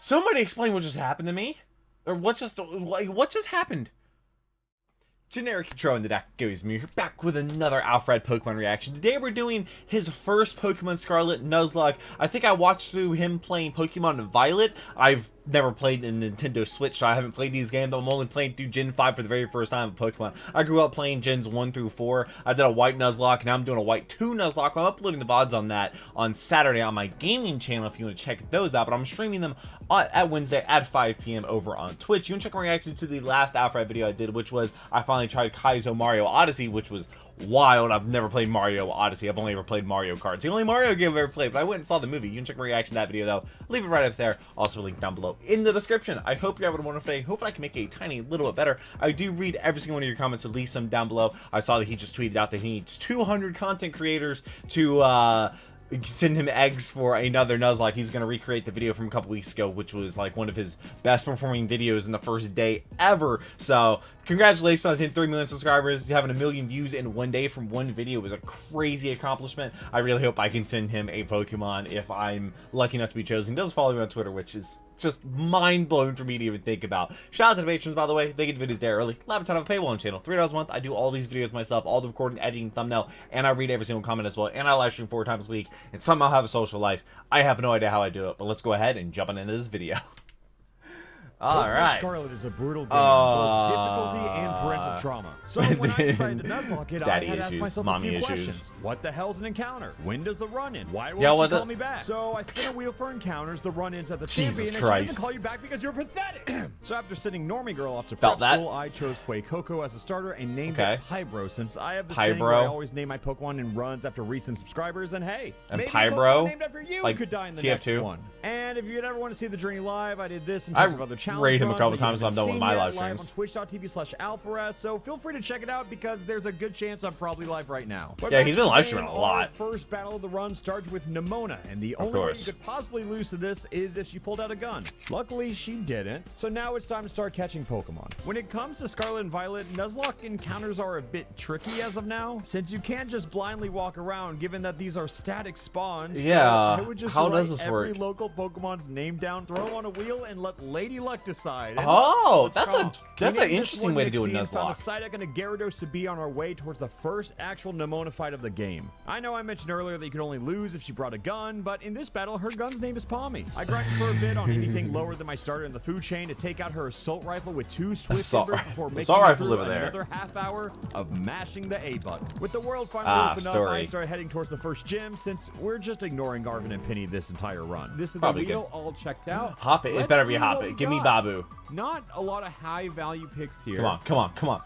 Somebody explain what just happened to me, or what just happened. Generic Control in the deck goes me. We're back with another Alpharad Pokemon reaction. Today we're doing his first Pokemon Scarlet Nuzlocke. I think I watched through him playing Pokemon Violet. I've never played a Nintendo Switch, so I haven't played these games. I'm only playing through Gen 5 for the very first time of Pokemon. I grew up playing Gens 1 through 4. I did a White Nuzlocke, now I'm doing a White 2 Nuzlocke. I'm uploading the VODs on that on Saturday on my gaming channel if you want to check those out, but I'm streaming them at Wednesday at 5 p.m. over on Twitch. You can check my reaction to the last Alpharad video I did, which was I finally tried Kaizo Mario Odyssey, which was wild. I've never played Mario Odyssey. I've only ever played Mario Kart. It's the only Mario game I've ever played, but I went and saw the movie. You can check my reaction to that video, though. Leave it right up there. Also, a link down below in the description. I hope you're having a wonderful day. Hopefully, I can make it a tiny little bit better. I do read every single one of your comments, so leave some down below. I saw that he just tweeted out that he needs 200 content creators to send him eggs for another Nuzlocke. He's going to recreate the video from a couple weeks ago, which was like one of his best performing videos in the first day ever. So congratulations on hitting 3 million subscribers. Having 1 million views in one day from one video was a crazy accomplishment. I really hope I can send him a Pokemon if I'm lucky enough to be chosen. He does follow me on Twitter, which is just mind-blowing for me to even think about. Shout out to the patrons, by the way. They get the videos there early. Lab ton of a paywall channel. $3 a month. I do all these videos myself, all the recording, editing, thumbnail, and I read every single comment as well. And I live stream 4 times a week and somehow have a social life. I have no idea how I do it, but let's go ahead and jump on into this video. Alright. Scarlet is a brutal game, both difficulty and parental trauma. So when I decided to Nuzlocke it, I had to ask myself a few questions. What the hell's an encounter? When does the run-in? Why won't she call me back? So I spin a wheel for encounters, the run-ins at the champion, and she doesn't call you back because you're pathetic! So after sending Normie Girl off to prep school, I chose Fuecoco as a starter and named it Pybro, since I have this thing where I always name my Pokemon in runs after recent subscribers, and hey, maybe Pybro named after you like could die in the next one. And if you'd ever want to see the journey live, I did this and tons of other challenges. Rate him a couple times. I'm done with my live streams. On twitch.tv/Alpharad, so feel free to check it out because there's a good chance I'm probably live right now. But yeah, he's been live streaming a lot. First battle of the run starts with Nimona, and the only way you could possibly lose to this is if she pulled out a gun. Luckily, she didn't. So now it's time to start catching Pokemon. When it comes to Scarlet and Violet, Nuzlocke encounters are a bit tricky as of now, since you can't just blindly walk around, given that these are static spawns. Yeah, so I would just how does this work? Every local Pokemon's name down, throw on a wheel, and let Lady Luck decide. Oh, that's an interesting way to do a Nuzlocke. Found a Psyduck and a Gyarados to be on our way towards the first actual Nimona fight of the game. I know I mentioned earlier that you could only lose if she brought a gun, but in this battle, her gun's name is Palmy. I grinded for a bit on anything lower than my starter in the food chain to take out her assault rifle with 2 swift timbers before making it through another half hour of mashing the A button. With the world finally opened up, I started heading towards the first gym since we're just ignoring Garvin and Penny this entire run. This is probably the wheel all checked out. Hop it. It better be Hop it. Give me Babu. Not a lot of high value picks here. Come on, come on, come on.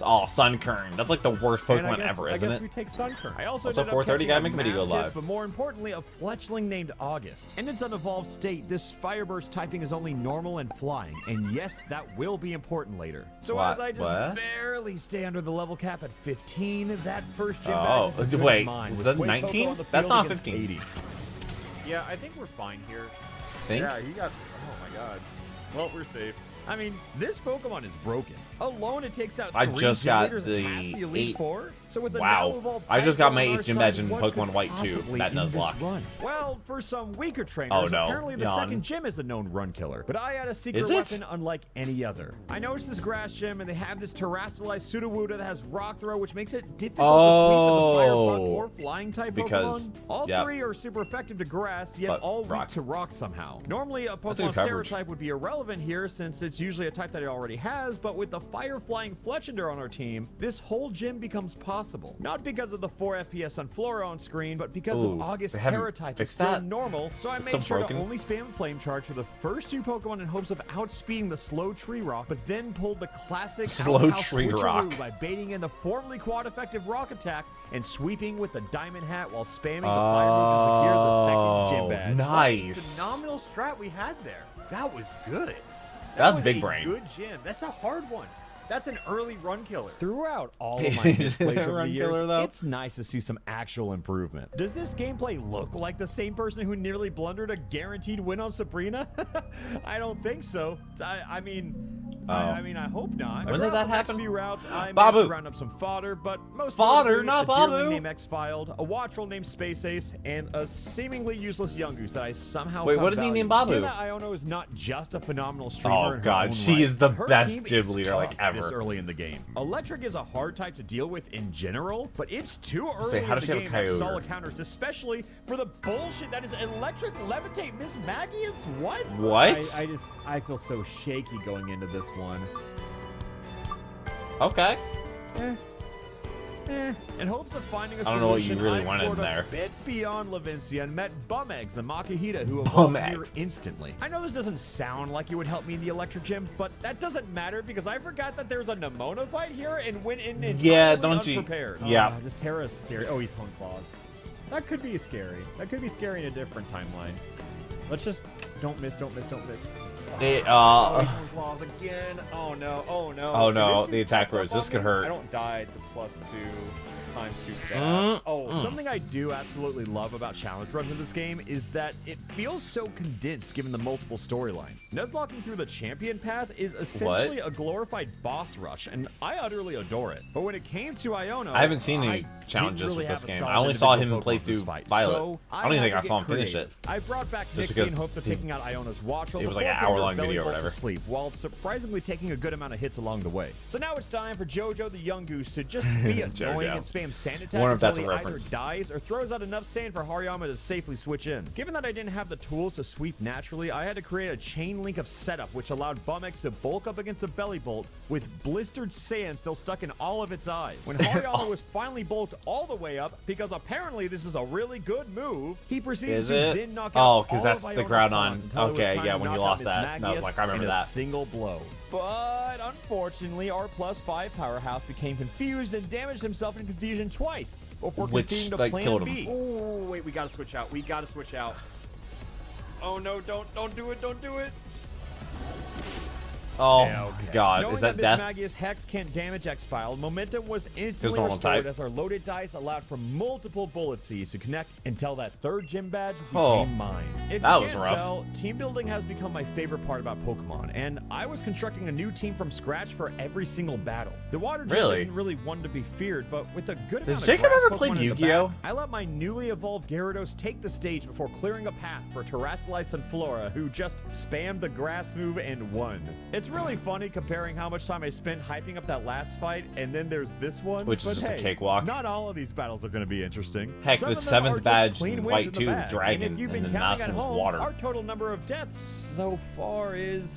Oh, Sunkern. That's like the worst Pokemon ever, isn't it? I guess we take Sunkern. I also 4:30 gotta make a video go live. But more importantly, a fletchling named August. In its unevolved state, this Fireburst typing is only normal and flying. And yes, that will be important later. So as I just barely stay under the level cap at 15, that first gym badge is wait, is that 19? That's not 15. 80. Yeah, I think we're fine here. Think? Yeah, you got... Oh my god. Well, we're safe. I mean, this Pokemon is broken. Alone, it takes out 3 I just got the Elite 4. So with the I just got my 8th gym badge in Pokemon White 2. That Nuzlocke. Well, for some weaker trainers, apparently the second gym is a known run killer. But I had a secret weapon unlike any other. I noticed this grass gym, and they have this terrestrialized Sudowoodo that has Rock Throw, which makes it difficult to sweep with the Fire Bug or Flying type Pokemon. All 3 are super effective to grass, yet all weak to rock somehow. Normally, a Pokemon stereotype would be irrelevant here, since it's usually a type that it already has, but with the Fire Flying Fletchinder on our team, this whole gym becomes possible. Not because of the 4 FPS on Flora on screen, but because of August's Terra type is still normal, so I made sure to only spam Flame Charge for the first 2 Pokemon in hopes of outspeeding the slow Tree Rock, but then pulled the classic slow Tree Rock by baiting in the formerly quad-effective Rock Attack and sweeping with the Diamond Hat while spamming the Fire move to secure the second gym badge. Nice. Phenomenal strat we had there. That was good. That's big brain. Good gym. That's a hard one. That's an early run killer. Throughout all of my displays over the years, it's nice to see some actual improvement. Does this gameplay look like the same person who nearly blundered a guaranteed win on Sabrina? I don't think so. I mean, I mean, I hope not. When did that happen? Few routes, I Babu. managed to round up some fodder, but most fodder, not a Babu. deerling named X-Filed, a watchroll named Space Ace, and a seemingly useless Yungoos that I somehow Wait, found what did he name valuable. Babu? Given that Iono is not just a phenomenal streamer Oh in her god, own she right, is the her best team gym is leader tough like ever. This early in the game. Electric is a hard type to deal with in general, but it's too early Say, how in does the she have a game to have Kyogre? solid counters, especially for the bullshit that is Electric Levitate Miss Magius. What? What? I feel so shaky going into this one. Okay. In hopes of finding a I don't know what solution, you really I wanted in explored there. a bit beyond Lavincia and met Bumeggs, the Makahita, who Bum evolved near Eggs. instantly. I know this doesn't sound like you would help me in the electric gym, but that doesn't matter because I forgot that there's a Nemona fight here and went in Yeah, entirely don't you? unprepared. Yeah. This Terra's scary. Oh, he's Pwn Claws. That could be scary. That could be scary in a different timeline. Let's just don't miss. It, Pwn Claws again. Oh no. Oh no. Oh, no, If the this attack dude rose. sets up This on could me, hurt. I don't die. It's a +2 times 2 stat. Something I do absolutely love about challenge runs in this game is that it feels so condensed given the multiple storylines. Nuzlocking through the champion path is essentially a glorified boss rush, and I utterly adore it. But when it came to Iono, I haven't seen any challenges with this game. I only saw him play through Violet. I don't even think I saw him finish it. I brought back Just Nixie in because hopes of taking out Iono's watchroll. it was like before an putting her hour-long belly video or bolt to whatever. sleep, while surprisingly taking a good amount of hits along the way. So now it's time for JoJo the Yungoos to just be annoying and spam sand attack Wonder if that's until a he either reference. dies or throws out enough sand for Hariyama to safely switch in. Given that I didn't have the tools to sweep naturally, I had to create a chain link of setup which allowed Bumeggs to bulk up against a belly bolt with blistered sand still stuck in all of its eyes. When Hariyama was finally bulked all the way up, because apparently this is a really good move, he proceeded Is to it? then knock Oh, out 'cause all that's of the Iono's ground pawns on- until it was okay, time yeah, to when you knock out lost Miss that, and I was Magius like, I remember in that. a single blow. But unfortunately, our +5 powerhouse became confused and damaged himself in confusion twice before Which, conceding to like, plan killed him. B. Oh wait, we gotta switch out. We gotta switch out. Oh no! Don't do it! Don't do it! Oh, Yeah, okay. God. Knowing Is that Miss death? Magius Hex can't damage X-File, momentum was instantly normal restored type. as our loaded dice allowed for multiple bullet seeds to connect until that third gym badge became Oh, mine. If that you was can't rough. tell, team building has become my favorite part about Pokemon, and I was constructing a new team from scratch for every single battle. The water gym Really? isn't really one to be feared, but with a good Does amount Jacob of grass ever play Pokemon in the Yu-Gi-Oh? back, I let my newly evolved Gyarados take the stage before clearing a path for Terrasilize Sunflora, who just spammed the grass move and won. It's really funny comparing how much time I spent hyping up that last fight, and then there's this one. Which is but just a hey, cakewalk. Not all of these battles are going to be interesting. Heck, Some the of them 7th are just badge clean in wins White in the 2, bag. Dragon, And if you've been and then counting last at one was home, water. our total number of deaths so far is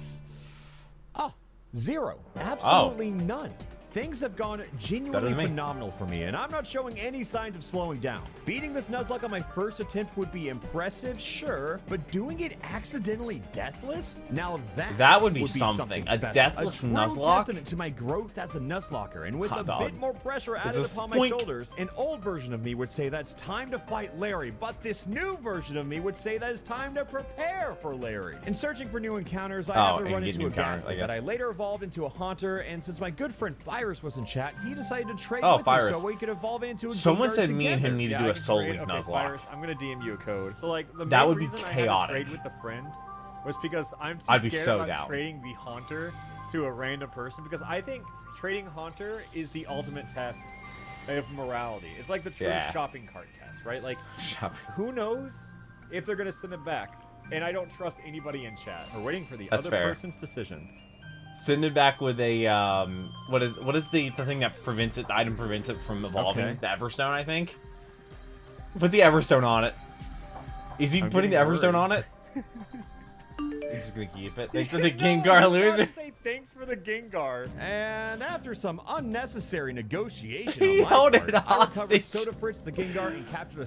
0. Absolutely none. Things have gone Better genuinely than me. phenomenal for me, and I'm not showing any signs of slowing down. Beating this Nuzlocke on my first attempt would be impressive, sure, but doing it accidentally deathless? Now That would be something. A special. deathless true Nuzlocke? testament to my growth as a Nuzlocker, and with Hot a dog. bit more pressure added this upon my boink? shoulders, an old version of me would say that's time to fight Larry, but this new version of me would say that it's time to prepare for Larry. In searching for new encounters, I Oh, had to and run get into new a encounters, Ghastly I guess. that I later evolved into a Haunter, and since my good friend Virus was in chat, he decided to trade Oh, with Virus. me so we could evolve into a Someone Gengar said me and him together. need to Yeah, do I a can Soul trade- Link okay, Nuzlocke. Virus, I'm gonna DM you a code. So like the That main would be reason I had chaotic. to trade with a friend was because I'm too I'd be scared so about down. trading the Haunter to a random person because I think trading Haunter is the ultimate test of morality. It's like the true Yeah. shopping cart test, right? Like Shop- who knows if they're gonna send it back? And I don't trust anybody in chat. We're waiting for the That's other fair. person's decision. Send it back with a what is the thing that prevents it? The item prevents it from evolving. Okay. The Everstone, I think. Put the Everstone on it. Is he I'm putting the getting Everstone worried. on it? He's just gonna keep it. Thanks for the Gengar loser. Say thanks for the Gengar. And after some unnecessary negotiation He on my held part, it I recovered hostage. Soda Fritz the Gengar and captured a Aw.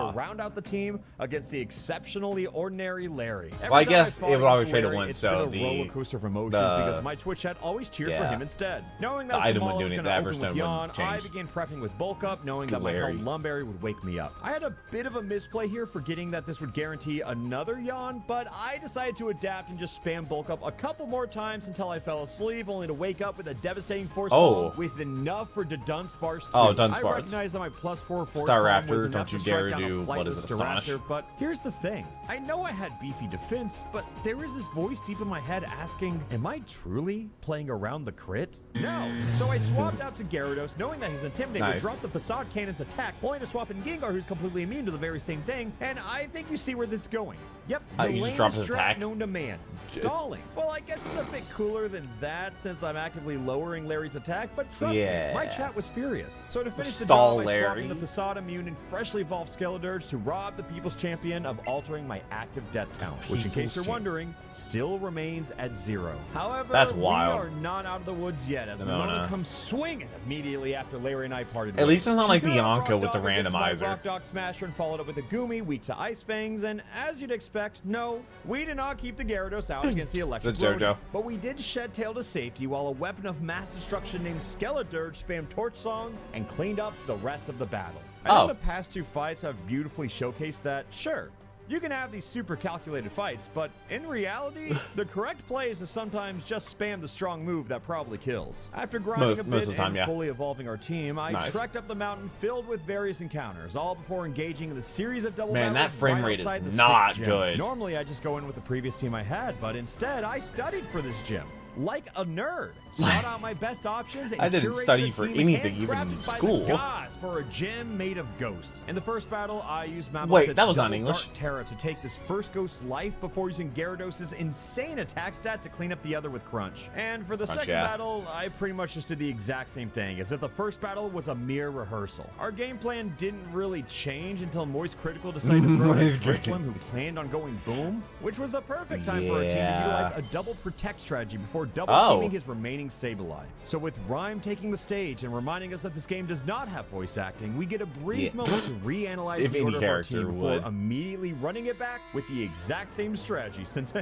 Cyclozar to round out the team against the exceptionally ordinary Larry. Every Well, I time guess fought it would always against trade it Larry, once, it's so been a roller coaster of emotion the- because my Twitch chat always cheers for yeah. him instead. Knowing The that item Jamal wouldn't was do going anything, to the open with Everstone Yawn, wouldn't I change. began prepping with Bulk Up, knowing To that my Larry. held Lumberry would wake me up. I had a bit of a misplay here, forgetting that this would guarantee another Yawn, but I decided to adapt and just spam Bulk Up a couple more times until I fell asleep only to wake up with a devastating force Oh. ball with enough for the Dunsparce 2. Oh, Dunsparce. I recognize that my +4 force Staraptor, bomb was enough don't you to dare strike down do- a what is flightless it, Astonish? Staraptor, but here's the thing. I know I had beefy defense, but there was this voice deep in my head asking, am I truly playing around the crit? No. So I swapped out to Gyarados, knowing that his Intimidator Nice. dropped the Facade Cannon's attack, only to swap in Gengar, who's completely immune to the very same thing, and I think you see where this is going. Yep, the You just dropped lamest his strat attack? known to man. Stalling. Well, I guess it's a bit cooler than that since I'm actively lowering Larry's attack, but trust me, my chat was furious. So to finish the Stall job, I swapped Larry. in the Facade Immune and freshly evolved Skeledirge to rob the People's Champion of altering my active death count, which in case you're wondering, still remains at 0. However, That's wild. we are not out of the woods yet as No, Nimona no. comes swinging immediately after Larry and I parted At ways. least it's not She like threw out Bianca Rock with the Dog against my randomizer. Rock Dog Smasher and followed up with a Goomy, weak to Ice Fangs, and as you'd expect, no, we did not keep the Gyarados out against the Electric It's a JoJo. Loading, but we did shed tail to safety while a weapon of mass destruction named Skeledirge spammed Torch Song and cleaned up the rest of the battle. I know the past 2 fights have beautifully showcased that, sure, you can have these super calculated fights, but in reality, the correct play is to sometimes just spam the strong move that probably kills. After grinding a Most bit of the time, and yeah. fully evolving our team, I Nice. trekked up the mountain filled with various encounters, all before engaging in the series of double Man, that battles frame right rate is outside the not 6th gym. good. Normally, I just go in with the previous team I had, but instead, I studied for this gym. Like a nerd, sought out my best options. And I didn't curated study a for team anything, even handcrafted in by the school. gods for a gym made of ghosts. In the first battle, I used Mabos's Wait, that was not double English. Dark Terra to take this first ghost's life before using Gyarados' insane attack stat to clean up the other with Crunch. And for the second battle, I pretty much just did the exact same thing, as if the first battle was a mere rehearsal. Our game plan didn't really change until Moist Critical decided to throw in Franklin, who planned on going boom, which was the perfect time for our team to utilize a double protect strategy before double teaming his remaining Sableye. So with Rhyme taking the stage and reminding us that this game does not have voice acting, we get a brief moment to reanalyze If the any order of our character team before would. immediately running it back with the exact same strategy, since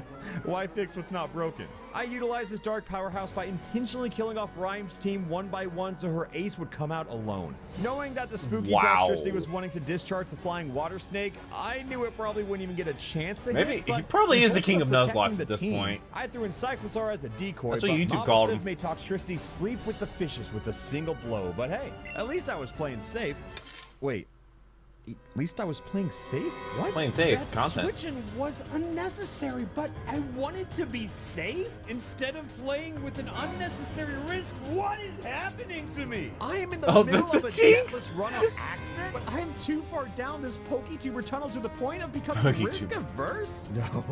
why fix what's not broken? I utilized this dark powerhouse by intentionally killing off Rhyme's team one by one so her ace would come out alone. Knowing that the spooky Dexterity was wanting to discharge the flying water snake, I knew it probably wouldn't even get a chance to Maybe hit, but he probably is the king of protecting Nuzlocke the at this team, point. I threw in Cyclosaur as a decoy. That's what but YouTube Mama called Civ him. made Toxtricity sleep with the fishes with a single blow, but hey, at least I was playing safe. Wait. At least I was playing safe? What? Playing safe, That content. switching was unnecessary, but I wanted to be safe instead of playing with an unnecessary risk. What is happening to me? I am in the middle of a deathless run-up accident, but I am too far down this PokeTuber tunnel to the point of becoming risk-averse? No.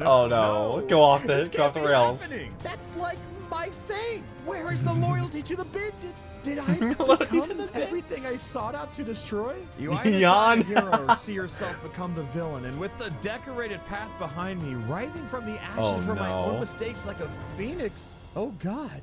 Oh no, go off the rails. Happening. That's like my thing. Where is the loyalty to the bid? Did I Loyalty to become the bid. everything I sought out to destroy? You either Yawn. die a hero or see yourself become the villain, and with the decorated path behind me, rising from the ashes from my own mistakes like a phoenix. Oh God,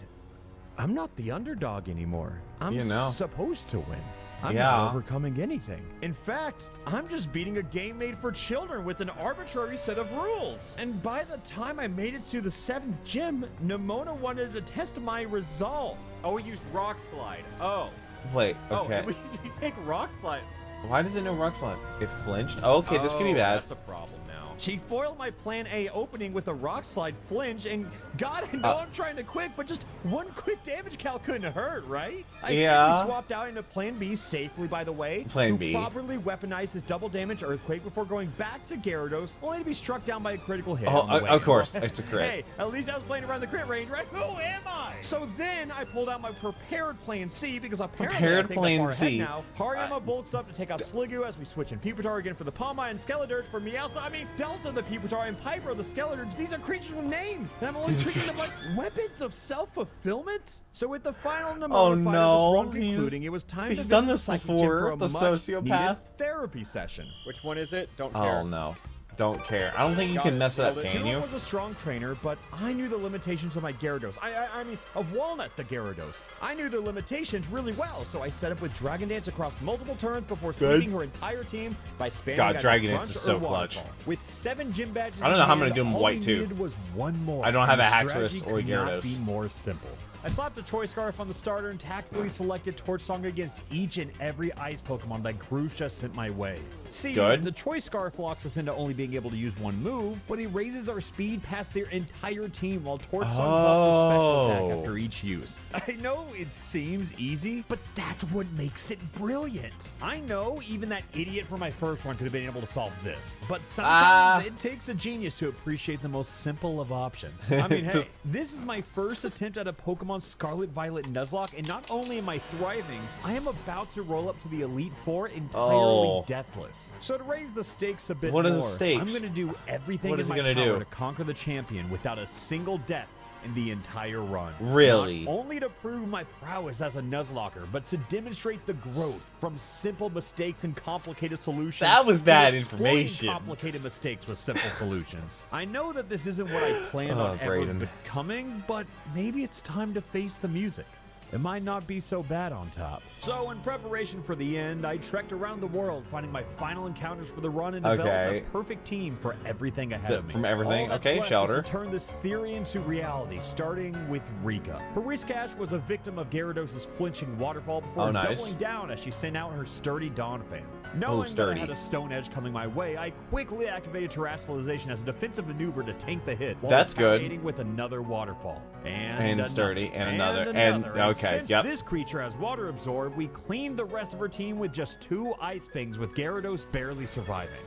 I'm not the underdog anymore. I'm supposed to win. I'm not overcoming anything. In fact, I'm just beating a game made for children with an arbitrary set of rules. And by the time I made it to the 7th gym, Nimona wanted to test my resolve. Oh, we used Rock Slide. Oh. Wait, okay. Oh, we take Rock Slide. Why does it know Rock Slide? It flinched? Oh, okay, this could be bad. That's a problem now. She foiled my plan A opening with a Rock Slide flinch, and God, I know I'm trying to quick, but just one quick damage cal couldn't hurt, right? I simply swapped out into plan B safely, by the way. Plan B. Properly weaponized his double damage Earthquake before going back to Gyarados, only to be struck down by a critical hit. Oh, of course, it's a crit. Hey, at least I was playing around the crit range, right? Who am I? So then I pulled out my prepared plan C, because apparently I think I'm far ahead now. Hariyama bolts up to take out Sliggoo as we switch in Pupitar again for the Palmai and Skeledirge for Meowth. I mean, Delta the Pupitar and Piper the Skeledirge. These are creatures with names, and I'm only treating them like weapons of self-fulfillment. So with the final Nimona fight of this run concluding, it was time to he's done visit this the Psychic Gym before, for a the much sociopath. needed therapy session. Which one is it? Don't care. Oh no. Don't care. I don't think you can mess it up, can you? Tua was a strong trainer, but I knew the limitations of my Gyarados. I mean, of Walnut the Gyarados. I knew their limitations really well, so I set up with Dragon Dance across multiple turns before sweeping her entire team by spamming God, either Dragon Dance Crunch is or so clutch. Waterfall. With 7 gym badges, I don't know how I'm gonna in do him hand, white, all we too. needed was one more. I don't have and a the Haxorus strategy or could not Gyarados. be more simple. I slapped a Choice Scarf on the starter and tactfully selected Torch Song against each and every ice Pokemon that Grusha sent my way. See, the Choice Scarf locks us into only being able to use one move, but he raises our speed past their entire team while Torch Song buffs the special attack after each use. I know it seems easy, but that's what makes it brilliant. I know even that idiot from my first one could have been able to solve this, but sometimes it takes a genius to appreciate the most simple of options. I mean, hey, this is my first attempt at a Pokemon Scarlet Violet Nuzlocke, and not only am I thriving, I am about to roll up to the Elite Four entirely deathless. So to raise the stakes a bit more, I'm going to do everything in my power to conquer the champion without a single death in the entire run. Really? Not only to prove my prowess as a Nuzlocker, but to demonstrate the growth from simple mistakes and complicated solutions. That was bad information. Complicated mistakes with simple solutions. I know that this isn't what I planned on ever becoming, but maybe it's time to face the music. It might not be so bad on top. So in preparation for the end, I trekked around the world, finding my final encounters for the run and developed the perfect team for everything ahead of me. From everything? Okay, Shelter. To turn this theory into reality, starting with Rika. Her Whiskash was a victim of Gyarados' flinching waterfall before doubling down as she sent out her sturdy Dawn fan. Knowing that I had a Stone Edge coming my way, I quickly activated Terrestrialization as a defensive maneuver to tank the hit. That's good. With another waterfall. And sturdy, and another. Since this creature has water absorbed, we cleaned the rest of her team with just 2 Ice Fangs, with Gyarados barely surviving.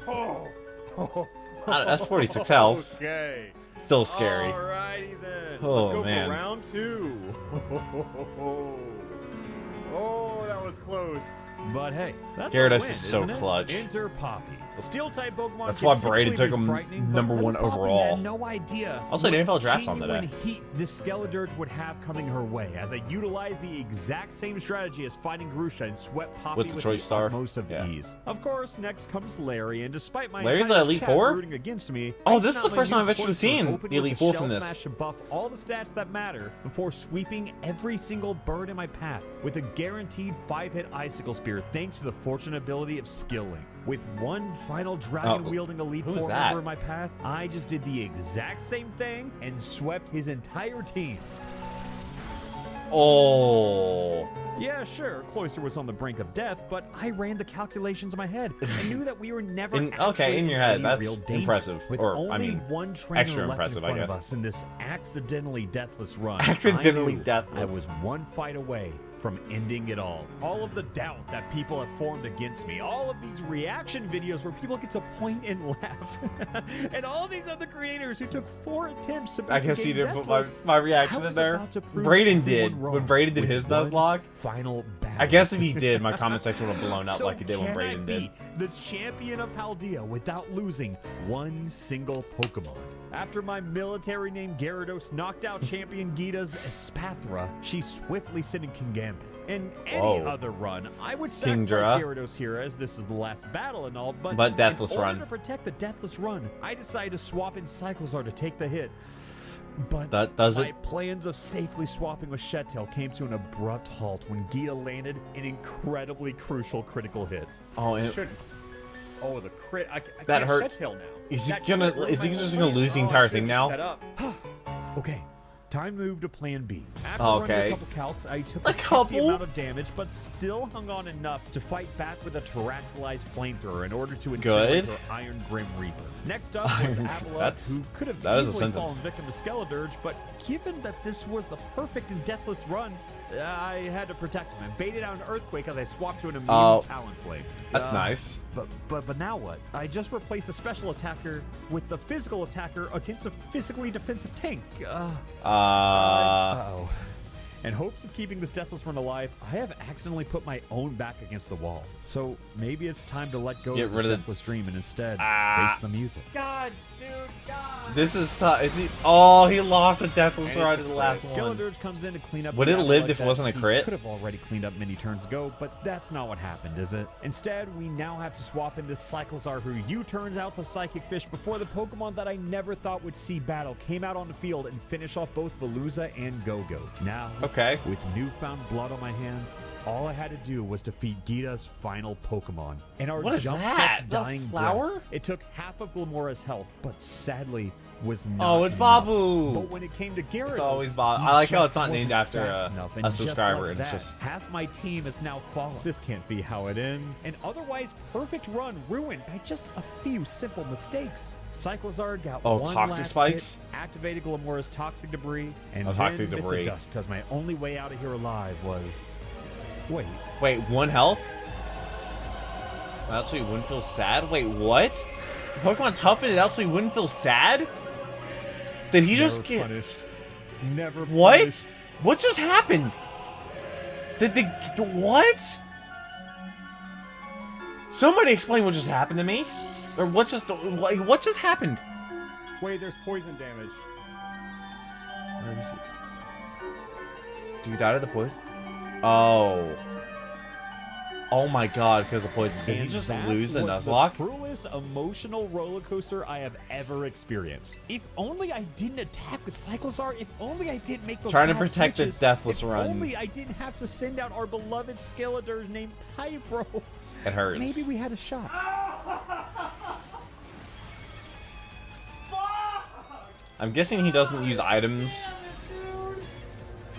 That's 46 health. Okay. Still scary. Alrighty then. Oh, Let's go man. for round 2. Oh, that was close. But hey, that's Gyarados is so clutch. Enter Poppy. Steel-type Pokemon. That's why Braden took him #1 overall. Had no idea. Also, the NFL draft's on today. Heat this Skeledirge would have coming her way, as I utilized the exact same strategy as fighting Grusha and swept Poppy with the utmost of ease. Of course, next comes Larry, and despite my Larry's the Elite Four rooting against me, this is the first time I've actually seen the Elite Four from this. To buff all the stats that matter before sweeping every single bird in my path with a guaranteed 5-hit Icicle Spear, thanks to the fortunate ability of Skill Link. With one final dragon-wielding Elite Four member in my path, I just did the exact same thing and swept his entire team. Oh. Yeah, sure, Cloyster was on the brink of death, but I ran the calculations in my head. I knew that we were never in your head. That's real danger. Impressive. With only one trainer extra left impressive, in front I guess. of us in this accidentally deathless run. Accidentally deathless. I was one fight away from ending it all. All of the doubt that people have formed against me, all of these reaction videos where people get to point and laugh, and all these other creators who took 4 attempts to I guess he didn't put my reaction in there. Braden did. When Braden did his Nuzlocke, final battle. I guess if he did, my comment section would have blown up like it did when Braden did. The champion of Paldea without losing one single Pokemon. After my military named Gyarados knocked out champion Gita's Espathra, she swiftly sent in Kingambit. In any other run, I would sacrifice Gyarados here, as this is the last battle and all, but Deathless in order run. to protect the Deathless run, I decided to swap in Cyclozar to take the hit. But my plans of safely swapping with Shettel came to an abrupt halt when Gita landed an incredibly crucial critical hit. Oh, the crit! I that can't hurts. Shettel now. Is he just gonna lose the entire thing now? Okay. Time to move to plan B. After running a couple calcs, I took a hefty amount of damage, but still hung on enough to fight back with a terrestrialized flamethrower in order to incinerate her Iron Grim Reaper. Next up was Alpharad, who could have easily fallen victim to Skeledirge, but given that this was the perfect and deathless run, I had to protect him and baited out an Earthquake as I swapped to an immune Talonflame. That's nice. But now what? I just replaced a special attacker with the physical attacker against a physically defensive tank. Uh-oh. In hopes of keeping this deathless run alive, I have accidentally put my own back against the wall. So maybe it's time to let go of the deathless dream and instead face the music. God, dude, God. This is tough. He lost a deathless run in the last one. Skeledirge comes in to clean up. Would it have lived if it wasn't a crit? He could have already cleaned up many turns ago, but that's not what happened, is it? Instead, we now have to swap into Cyclozar, who U-turns out the Psychic Fish before the Pokemon that I never thought would see battle came out on the field and finish off both Veluza and Go-Go. Now, with newfound blood on my hands, All I had to do was defeat Gita's final Pokemon. And our what is jump that? dying flower? breath. It took half of Glamora's health, but sadly was not Oh, it's enough. Babu. But when it came to Gyarados, It's always Babu. I like how it's not named after a subscriber. Like it's just half my team is now fallen. This can't be how it ends. An otherwise perfect run ruined by just a few simple mistakes. Cyclizar got one toxic last spikes? hit, activated Glamora's toxic debris, and toxic then debris. bit the dust, as my only way out of here alive was... Wait, 1 health? Actually wouldn't feel sad? Wait, what? Pokemon toughened it actually wouldn't feel sad? Did he just get... punished. Never What? punished. What just happened? Did the... What? Somebody explain what just happened to me. Or what just happened? Wait, there's poison damage. Do you die to the poison? Oh. Oh my god, because of poison. Did he just lose a Nuzlocke? The cruelest emotional roller coaster I have ever experienced. If only I didn't attack with Cyclizar. If only I didn't make those Trying to bad protect switches. the Deathless if run. If only I didn't have to send out our beloved Skeletors named Pyro. It hurts. Maybe we had a shot. I'm guessing he doesn't use items.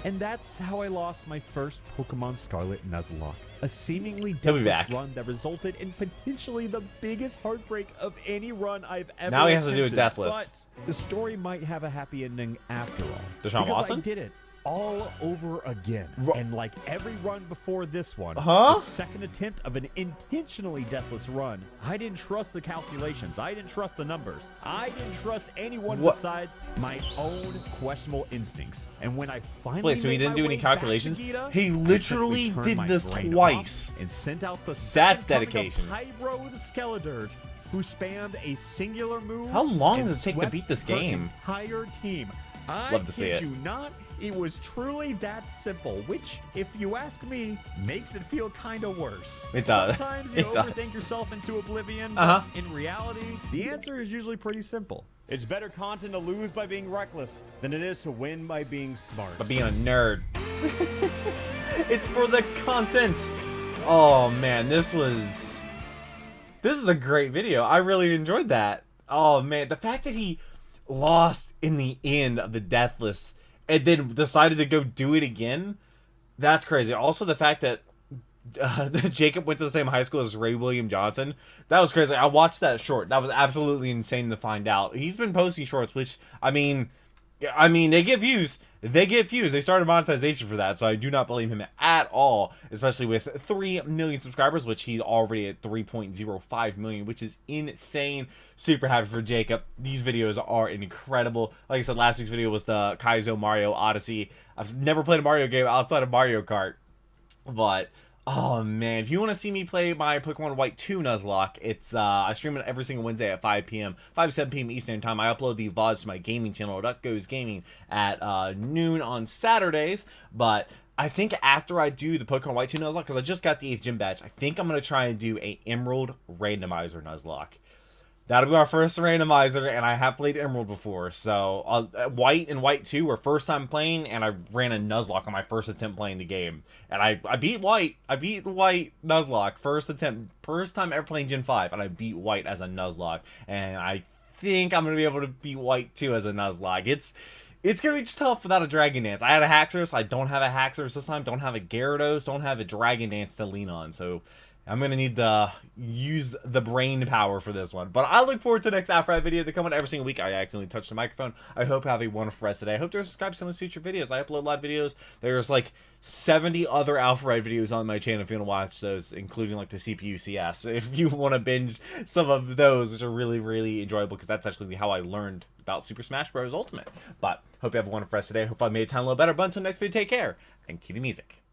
And that's how I lost my first Pokemon Scarlet Nuzlocke. A seemingly He'll be deathless back. run that resulted in potentially the biggest heartbreak of any run I've ever Now he has to do it attempted. deathless. But the story might have a happy ending after all. Deshaun because Watson? I did it all over again. And like every run before this one, Huh? the second attempt of an intentionally deathless run, I didn't trust the calculations. I didn't trust the numbers. I didn't trust anyone What? besides my own questionable instincts. And when I finally Wait, so he made didn't my do any way back to calculations? Gita, He I literally simply did turned this my brain twice. off and sent out the That's second coming of dedication. Pyro the Skeledirge, who spammed a singular move. How long and does it take to swept beat this her game? Entire team. Love to see kid it. you not, it was truly that simple, which, if you ask me, makes it feel kind of worse. It does. Sometimes you It does. overthink yourself into oblivion, Uh-huh. but in reality, the answer is usually pretty simple. It's better content to lose by being reckless than it is to win by being smart. But being a nerd. It's for the content. Oh man, this is a great video. I really enjoyed that. Oh man, the fact that he lost in the end of the Deathless and then decided to go do it again, that's crazy. Also the fact that Jacob went to the same high school as Ray William Johnson, that was crazy. I watched that short. That was absolutely insane to find out. He's been posting shorts, which I mean they get views. They get views. They started monetization for that, so I do not blame him at all, especially with 3 million subscribers, which he's already at 3.05 million, which is insane. Super happy for Jacob. These videos are incredible. Like I said, last week's video was the Kaizo Mario Odyssey. I've never played a Mario game outside of Mario Kart, but oh man, if you want to see me play my Pokemon White 2 Nuzlocke, it's I stream it every single Wednesday at 5 p.m. 7 p.m. Eastern time. I upload the VODs to my gaming channel, Duck Goes Gaming, at noon on Saturdays. But I think after I do the Pokemon White 2 Nuzlocke, because I just got the 8th gym badge, I think I'm going to try and do a Emerald Randomizer Nuzlocke. That'll be our first randomizer, and I have played Emerald before, so White and White 2 were first time playing, and I ran a Nuzlocke on my first attempt playing the game, and I beat White. I beat White Nuzlocke first attempt, first time ever playing Gen 5, and I beat White as a Nuzlocke, and I think I'm gonna be able to beat White 2 as a Nuzlocke. It's gonna be tough without a Dragon Dance. I had a Haxorus, I don't have a Haxorus this time, don't have a Gyarados, don't have a Dragon Dance to lean on, so I'm going to need to use the brain power for this one. But I look forward to the next Alpharad video to come out every single week. I accidentally touched the microphone. I hope you have a wonderful rest today. I hope to subscribe to some of the future videos. I upload a lot of videos. There's like 70 other Alpharad videos on my channel if you want to watch those, including like the CPU CS. If you want to binge some of those, which are really, really enjoyable, because that's actually how I learned about Super Smash Bros. Ultimate. But hope you have a wonderful rest today. Hope I made it a little better. But until next video, take care and cue the music.